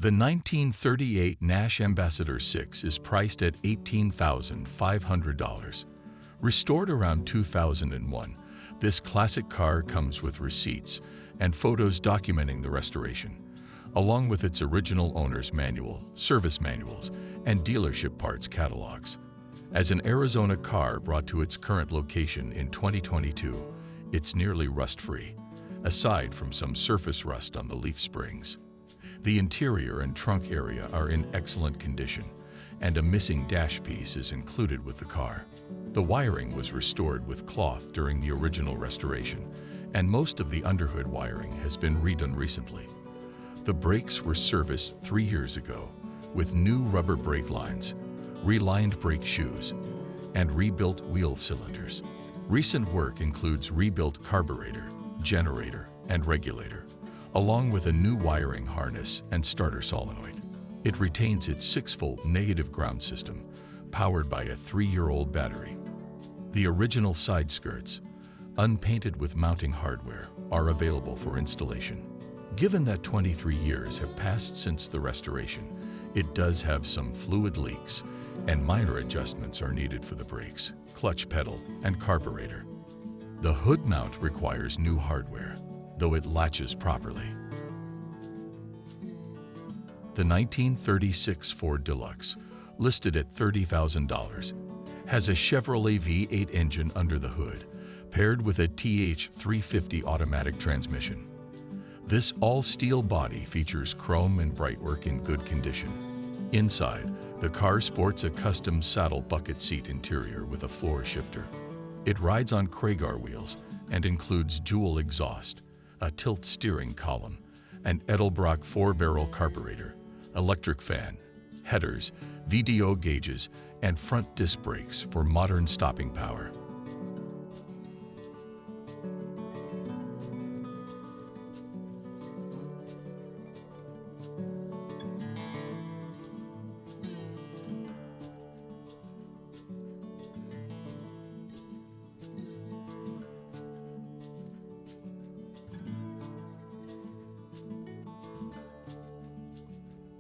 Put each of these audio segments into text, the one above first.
The 1938 Nash Ambassador 6 is priced at $18,500. Restored around 2001, this classic car comes with receipts and photos documenting the restoration, along with its original owner's manual, service manuals, and dealership parts catalogs. As an Arizona car brought to its current location in 2022, it's nearly rust-free, aside from some surface rust on the leaf springs. The interior and trunk area are in excellent condition, and a missing dash piece is included with the car. The wiring was restored with cloth during the original restoration, and most of the underhood wiring has been redone recently. The brakes were serviced 3 years ago, with new rubber brake lines, relined brake shoes, and rebuilt wheel cylinders. Recent work includes rebuilt carburetor, generator, and regulator, along with a new wiring harness and starter solenoid. It retains its 6-volt negative ground system, powered by a 3-year-old battery. The original side skirts, unpainted with mounting hardware, are available for installation. Given that 23 years have passed since the restoration, it does have some fluid leaks, and minor adjustments are needed for the brakes, clutch pedal, and carburetor. The hood mount requires new hardware, though it latches properly. The 1936 Ford Deluxe, listed at $30,000, has a Chevrolet V8 engine under the hood, paired with a TH350 automatic transmission. This all-steel body features chrome and brightwork in good condition. Inside, the car sports a custom saddle bucket seat interior with a floor shifter. It rides on Craigar wheels and includes dual exhaust, a tilt steering column, an Edelbrock 4-barrel carburetor, electric fan, headers, VDO gauges, and front disc brakes for modern stopping power.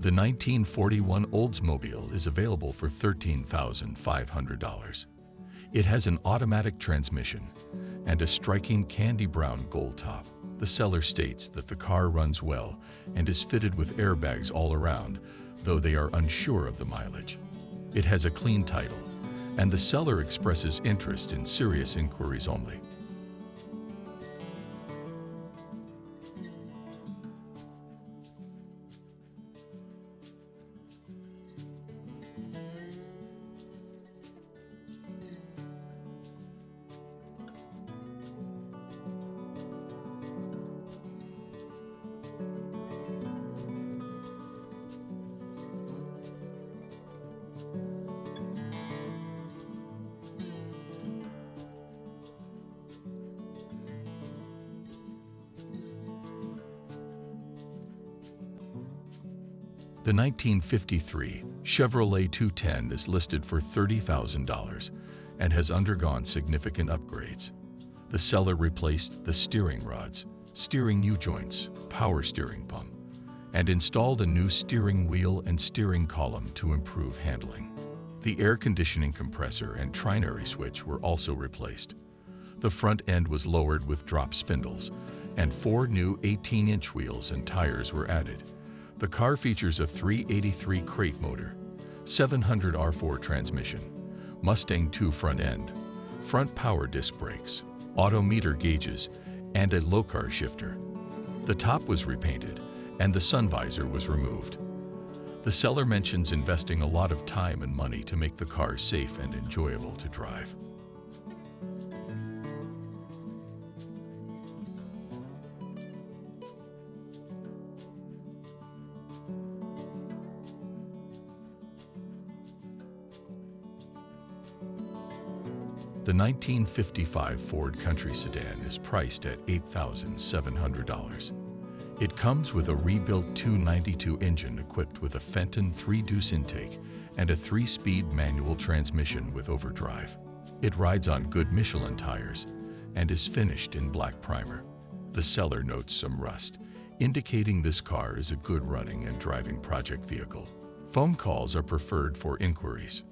The 1941 Oldsmobile is available for $13,500. It has an automatic transmission and a striking candy brown gold top. The seller states that the car runs well and is fitted with airbags all around, though they are unsure of the mileage. It has a clean title, and the seller expresses interest in serious inquiries only. The 1953 Chevrolet 210 is listed for $30,000 and has undergone significant upgrades. The seller replaced the steering rods, steering U-joints, power steering pump, and installed a new steering wheel and steering column to improve handling. The air conditioning compressor and trinary switch were also replaced. The front end was lowered with drop spindles, and 4 new 18-inch wheels and tires were added. The car features a 383 crate motor, 700 R4 transmission, Mustang 2 front end, front power disc brakes, odometer gauges, and a low-car shifter. The top was repainted, and the sun visor was removed. The seller mentions investing a lot of time and money to make the car safe and enjoyable to drive. The 1955 Ford Country Sedan is priced at $8,700. It comes with a rebuilt 292 engine equipped with a Fenton 3-deuce intake and a 3-speed manual transmission with overdrive. It rides on good Michelin tires and is finished in black primer. The seller notes some rust, indicating this car is a good running and driving project vehicle. Phone calls are preferred for inquiries.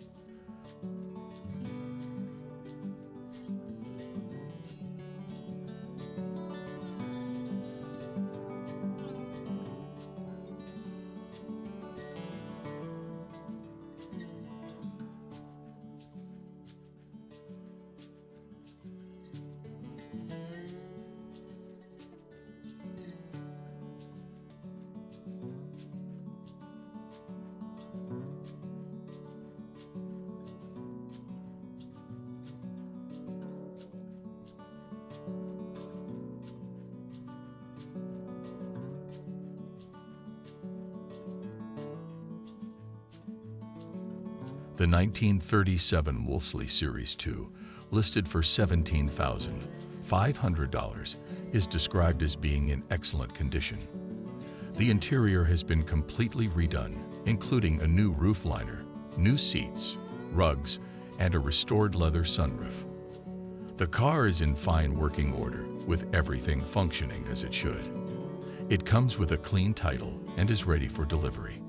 The 1937 Wolsley Series 2, listed for $17,500, is described as being in excellent condition. The interior has been completely redone, including a new roof liner, new seats, rugs, and a restored leather sunroof. The car is in fine working order, with everything functioning as it should. It comes with a clean title and is ready for delivery.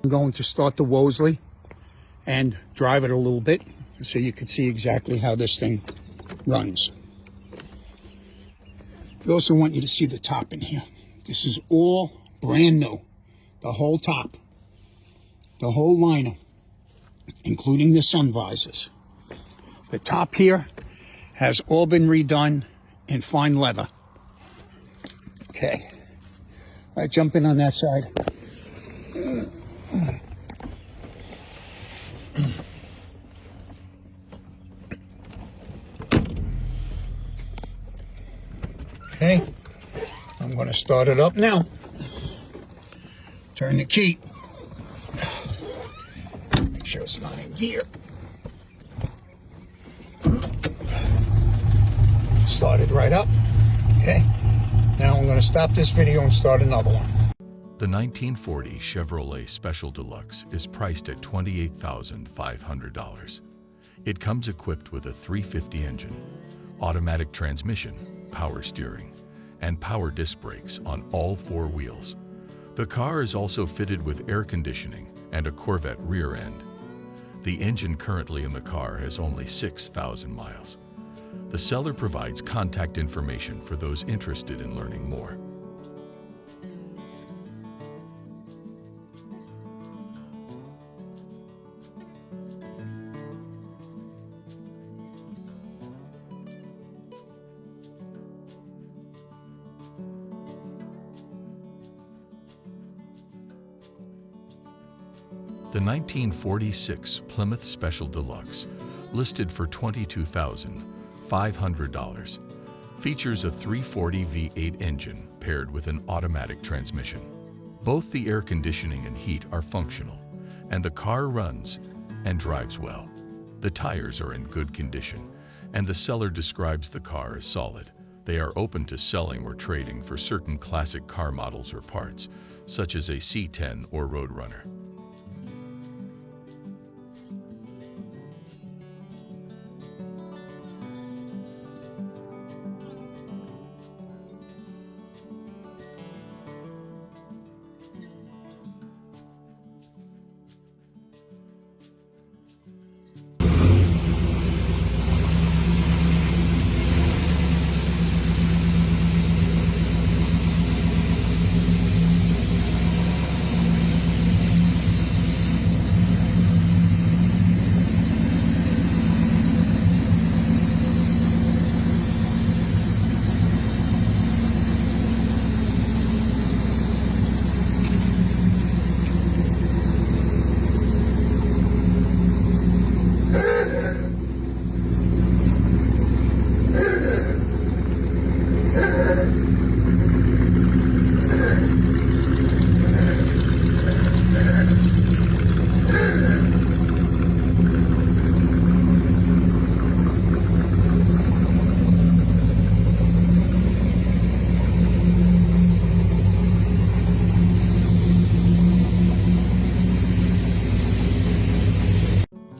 I'm going to start the Wolseley and drive it a little bit so you can see exactly how this thing runs. We also want you to see the top in here. This is all brand new. The whole top, the whole liner, including the sun visors. The top here has all been redone in fine leather. Okay, all right, jump in on that side. Okay, I'm going to start it up now. Turn the key. Make sure it's not in gear. Start it right up. Okay, now I'm going to stop this video and start another one. The 1940 Chevrolet Special Deluxe is priced at $28,500. It comes equipped with a 350 engine, automatic transmission, power steering, and power disc brakes on all four wheels. The car is also fitted with air conditioning and a Corvette rear end. The engine currently in the car has only 6,000 miles. The seller provides contact information for those interested in learning more. The 1946 Plymouth Special Deluxe, listed for $22,500, features a 340 V8 engine paired with an automatic transmission. Both the air conditioning and heat are functional, and the car runs and drives well. The tires are in good condition, and the seller describes the car as solid. They are open to selling or trading for certain classic car models or parts, such as a C10 or Roadrunner.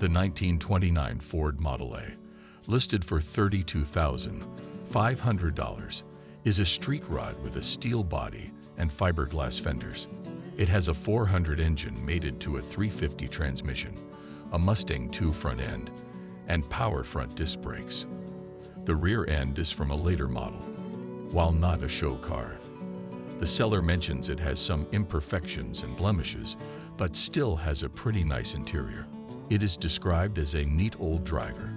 The 1929 Ford Model A, listed for $32,500, is a street rod with a steel body and fiberglass fenders. It has a 400 engine mated to a 350 transmission, a Mustang 2 front end, and power front disc brakes. The rear end is from a later model. While not a show car, the seller mentions it has some imperfections and blemishes, but still has a pretty nice interior. It is described as a neat old driver,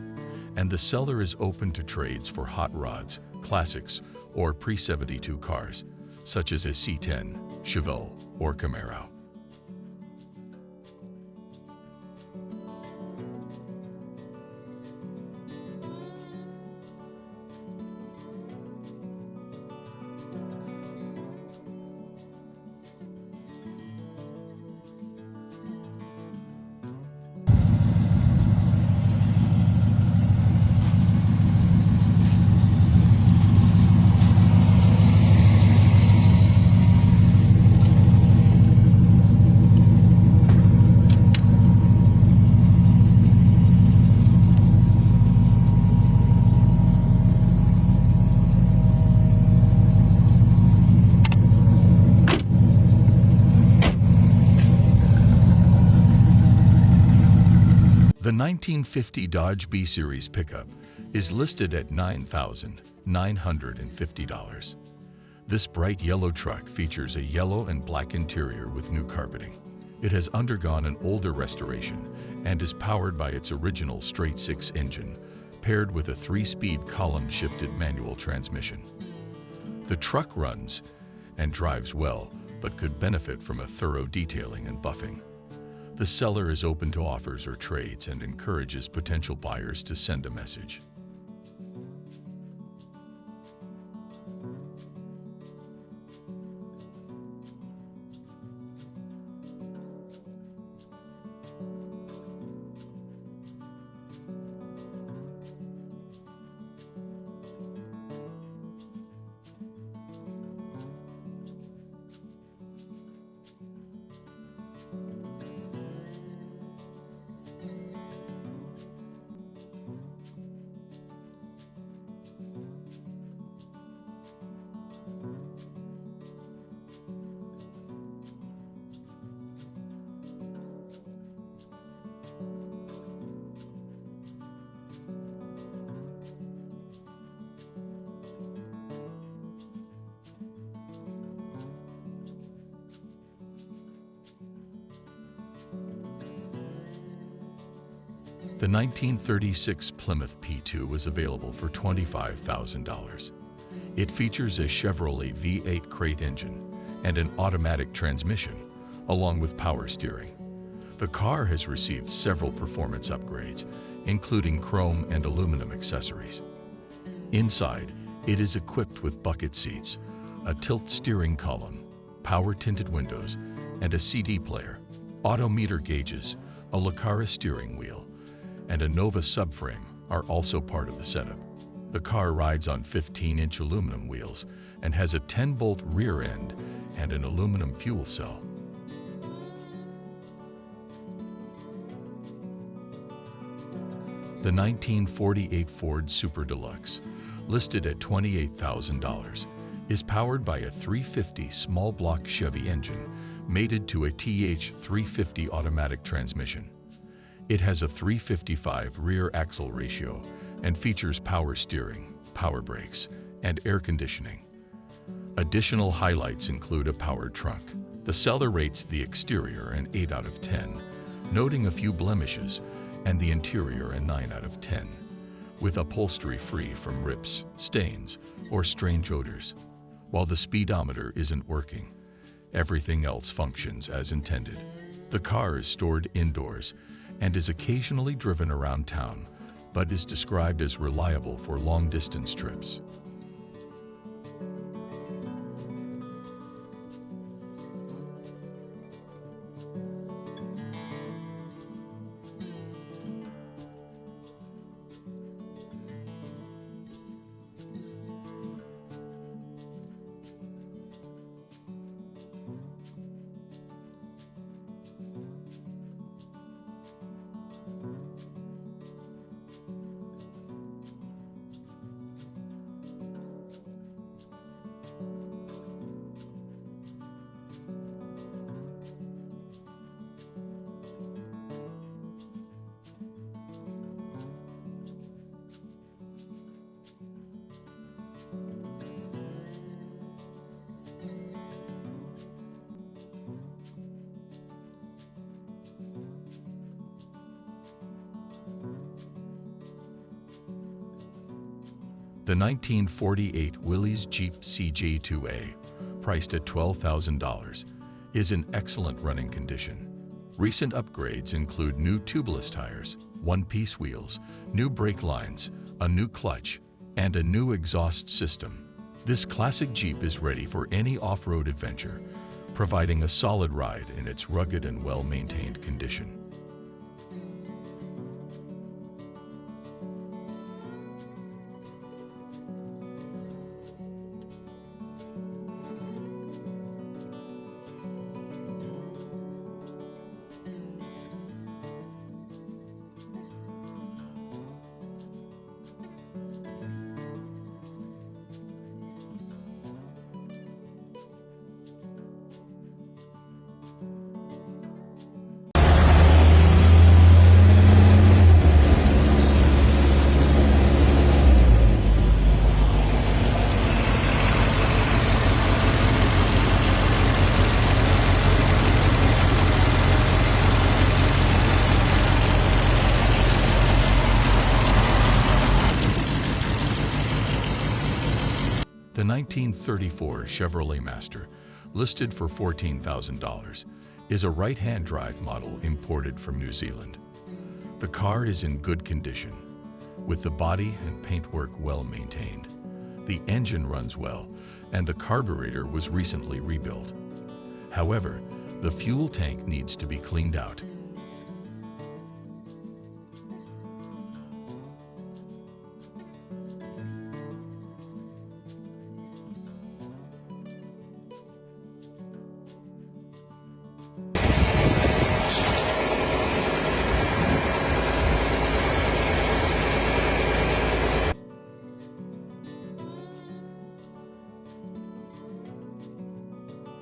and the seller is open to trades for hot rods, classics, or pre-72 cars, such as a C10, Chevelle, or Camaro. The 1950 Dodge B-Series pickup is listed at $9,950. This bright yellow truck features a yellow and black interior with new carpeting. It has undergone an older restoration and is powered by its original straight-six engine, paired with a 3-speed column-shifted manual transmission. The truck runs and drives well, but could benefit from a thorough detailing and buffing. The seller is open to offers or trades and encourages potential buyers to send a message. The 1936 Plymouth P2 was available for $25,000. It features a Chevrolet V8 crate engine and an automatic transmission, along with power steering. The car has received several performance upgrades, including chrome and aluminum accessories. Inside, it is equipped with bucket seats, a tilt steering column, power-tinted windows, and a CD player, odometer gauges, a Lucara steering wheel, and a Nova subframe are also part of the setup. The car rides on 15-inch aluminum wheels and has a 10-bolt rear end and an aluminum fuel cell. The 1948 Ford Super Deluxe, listed at $28,000, is powered by a 350 small block Chevy engine mated to a TH350 automatic transmission. It has a 355 rear axle ratio and features power steering, power brakes, and air conditioning. Additional highlights include a powered trunk. The seller rates the exterior an 8 out of 10, noting a few blemishes, and the interior a 9 out of 10, with upholstery free from rips, stains, or strange odors. While the speedometer isn't working, everything else functions as intended. The car is stored indoors and is occasionally driven around town, but is described as reliable for long-distance trips. The 1948 Willys Jeep CJ2A, priced at $12,000, is in excellent running condition. Recent upgrades include new tubeless tires, one-piece wheels, new brake lines, a new clutch, and a new exhaust system. This classic Jeep is ready for any off-road adventure, providing a solid ride in its rugged and well-maintained condition. The 1934 Chevrolet Master, listed for $14,000, is a right-hand drive model imported from New Zealand. The car is in good condition, with the body and paintwork well maintained. The engine runs well, and the carburetor was recently rebuilt. However, the fuel tank needs to be cleaned out.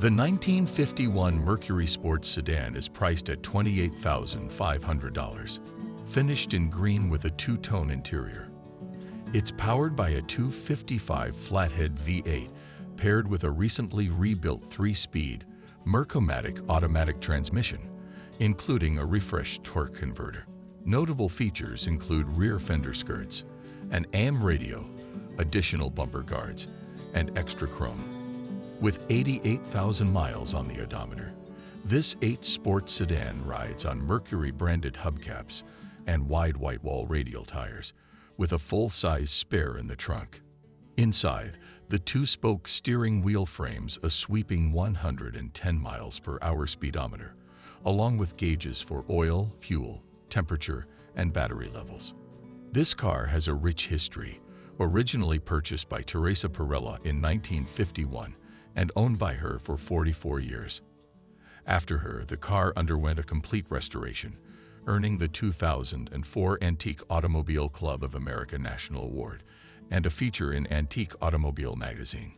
The 1951 Mercury Sports Sedan is priced at $28,500, finished in green with a two-tone interior. It's powered by a 255 flathead V8 paired with a recently rebuilt 3-speed Mercury automatic transmission, including a refreshed torque converter. Notable features include rear fender skirts, an AM radio, additional bumper guards, and extra chrome. With 88,000 miles on the odometer, this 8-sport sedan rides on Mercury-branded hubcaps and wide white-wall radial tires, with a full-size spare in the trunk. Inside, the 2-spoke steering wheel frames a sweeping 110 miles per hour speedometer, along with gauges for oil, fuel, temperature, and battery levels. This car has a rich history, originally purchased by Teresa Perella in 1951, and owned by her for 44 years. After her, the car underwent a complete restoration, earning the 2004 Antique Automobile Club of America National Award and a feature in Antique Automobile magazine.